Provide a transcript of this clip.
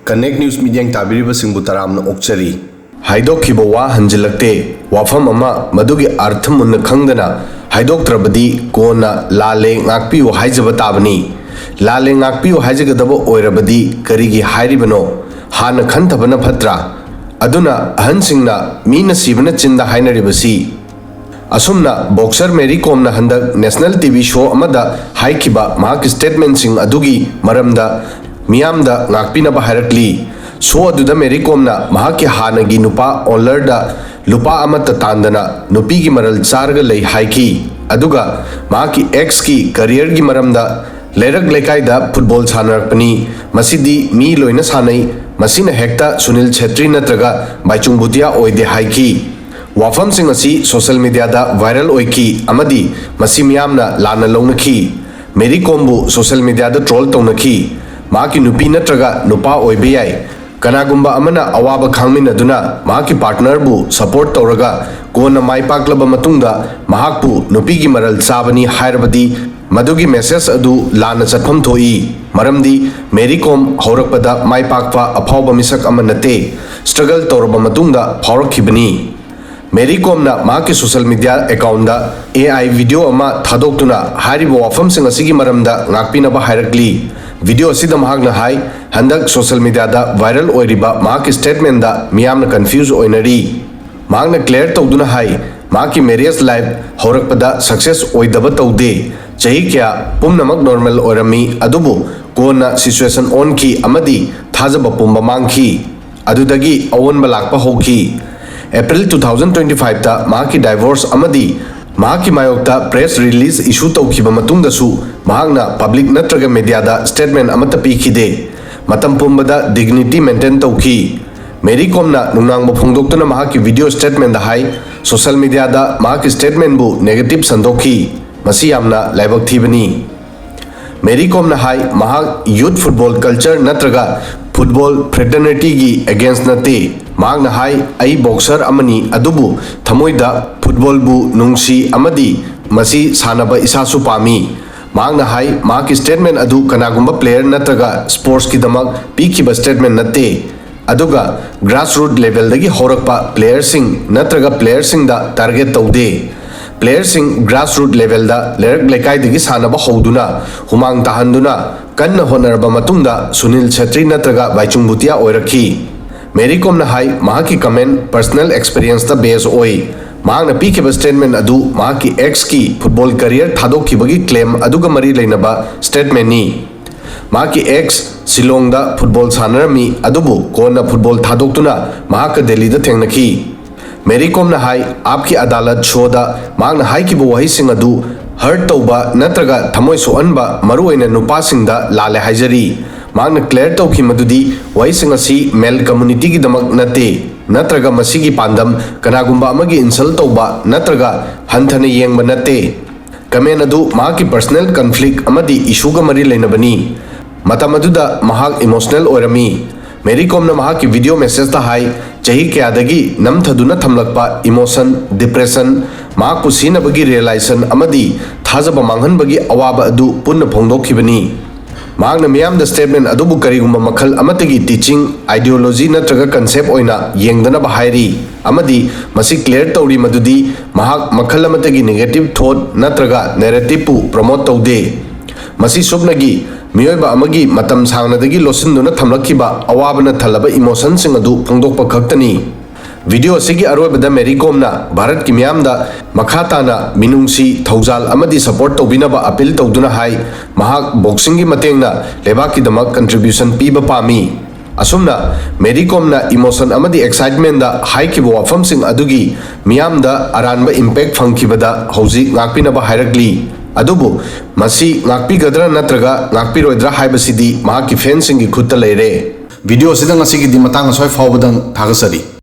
Connect News Media tabiriba singbu taramna okchari haidokhiba wa hanjilakte wafam ama madugi artham munna khangdana haidoktrabadi kona lale ngakpiyu haijaba tabani lale ngakpiyu haijagadaba oirabadi karigi hairibano hana khantabana phatra aduna ahansingna mina sibana chinda hainaribasi asumna boxer Mary Kom na handak national TV show amada haikiba mahak statement sing adugi maramda miyamda ngakpina ba hairakli so aduda Mary Kom na mahaki hanagi nupa onlarda lupa amata tandana nupi gi maral charga lei haiki aduga mahaki ex ki career gi maramda lerak lekai da football sanarakpani masidi mi loina sanai masina hekta Sunil Chhetri natraga Baichung Bhutia oide haiki wafam sing asi social media da viral oiki amadi masi miyamna lana launaki Mary Kom bu social media da troll taunaki maki nupi natraga nupa oibe yai kanagumba amana awaba khangmin aduna maki partner bu support tauraga kona mai paklaba matungda mahakpu nupi gi maral chabani hairabadi madugi message adu lana chatpham thoi maramdi Mary Kom haurakpada mai pakpa aphawba misak amanate struggle tauraba matungda phaurakibani Mary Kom na mahaki social media account da AI video ama thadokuna haribo wafam sing asigi maramda ngakpina ba hairakli video asida mahakna hai handak social media da viral oiriba mahaki statement da miyamna confuse oinari mahakna clear tawduna hai mahaki marriage life haurakpada success oidaba tawde chahi kya pumnamak normal oirami adubu kona situation on ki amadi thajaba pumba mangki adudagi awon balakpa hoki April 2025 ta mahaki divorce amadi mahaki mayokta press release issue tawkiba matungda su mahakna public natraga media da statement amata pikide matam pumbada dignity maintain tawki Mary Kom na nungnangba phongdoktuna mahaki video statement da hai social media da mahaki statement bu negative sandoki masi yamna laibak thibani Mary Kom na hai mahak youth football culture natraga football fraternity gi against nate mahak na hai ai boxer amani adubu thamoida football bu nungsi amadi masi sanaba isasu pami mahak na hai mahak statement adu kanagumba player natraga sports ki damak pikiba statement nate aduga grassroots level dagi horakpa player sing natraga player sing da target taude player sing grassroots level da lerak lekai digi sanaba hoduna humang tahanduna kanna honarba matungda Sunil Chhetri natraga Baichung Bhutia oirakhi Mary Kom na hai mahaki comment personal experience da base oi mahakna pikiba statement adu mahaki ex ki football career thadokibagi claim aduga mari leinaba statement ni mahaki ex Shillong da football sanarami adubu kona football thadoktuna mahaka Delhi da thengnaki Mary Kom na hai aapki adalat show da mahakna hai ki bo wahi sing adu hurt tauba natraga thamoi soanba maruaina nupa singda lale haijari mahakna clear tawki madudi wahi sing asi male community gi damak nate natraga masigi pandam kanagumba amagi insult tauba natraga hanthana yengba nate comment adu mahaki personal conflict amadi issue ga mari leinabani matam aduda mahak emotional oirami Mary Kom na mahaki video message ta hai chahi kyadagi namthaduna thamlakpa emotion depression mahak pusina bagi realization amadi thajaba manghan bagi awaba adu punna phongdokhibani mahak na miyam da statement adu bu karigumba makhal amatagi teaching ideology natraga concept oina yengdana ba hairi amadi masi clear tawri madudi mahak makhal amatagi negative thought natraga narrative pu promote tawde masi subnagi miyoiba amagi matam sangnadagi losinduna thamlakhiba awabana thalaba emotion sing adu phongdokpa khaktani video asigi aroibada Mary Kom na Bharat ki miyamda makhatana minungsi thaujal amadi support tawbinaba appeal tawduna hai mahak boxing gi matengna lebaki damak contribution piba pami asumna Mary Kom na emotion amadi excitement da hai ki bo wafam sing adugi miyamda aranba impact phangkhibada hauji ngakpinaba hairakli adubu masi ngakpigadra natraga ngakpiroidra haibasidi mahaki fencing gi khutta leire video sidang asigi di matang soi fawbadang thagasari